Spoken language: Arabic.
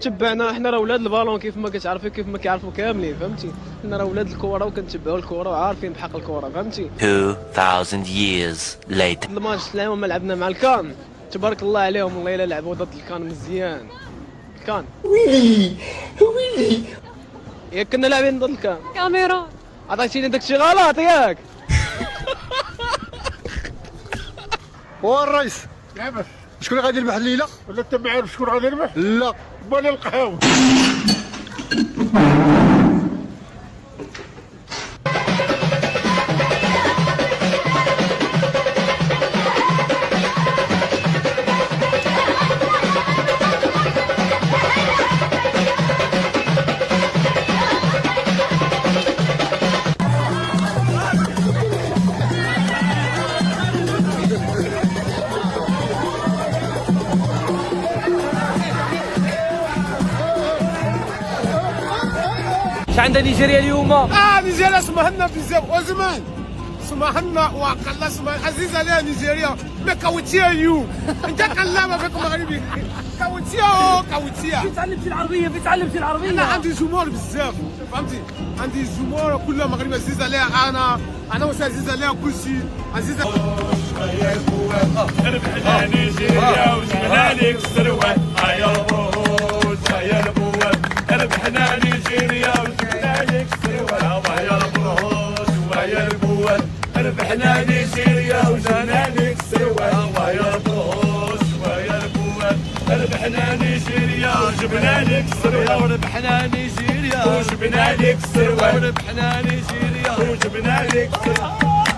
تبعنا حنا راه ولاد البالون كيف ما كتعرفي كيف ما كيعرفوا كاملين فهمتي. حنا راه ولاد الكره وكنتبعوا الكره وعارفين بحق الكره فهمتي. 2000 years later. الماتش العام ما لعبنا مع الكان تبارك الله عليهم والله الا لعبوا ضد الكان مزيان. الكان ويلي ويلي ياك كنا لاعبين ضد الكان. كاميرا عطيتيني داكشي غلط ياك. هو الرئيس لاباس شكون اللي غادي يربح الليله؟ ولا انت ما عارف شكون غادي يربح؟ لا بالي القهاوي. اش عندها نيجيريا اليوم؟ نيجيريا سمحنا بزاف وزمان سمحنا وقال سمح عزيز عليها نيجيريا ما كاوتيا اليوم. انت كلامه فيك مغربي كاوتيا فين تعلمتي العربيه؟ فين تعلمتي العربيه؟ انا عندي جمهور بزاف فهمتي. عندي جمهور كلها مغربي عزيز عليها انا واش عزيز عليها كل شيء عزيز. ربحنا نيجيريا وجبنا لك الثروات هيا البوز هيا البوز. ربحنا نيجيريا وجبنا لك الثروات هيا البوز وهيا البوز. ربحنا نيجيريا وجبنا لك الثروات هيا البوز وهيا البوز. ربحنا نيجيريا وجبنا لك الثروات وربحنا نيجيريا وجبنا لك الثروات وربحنا نيجيريا وجبنا لك الثروات.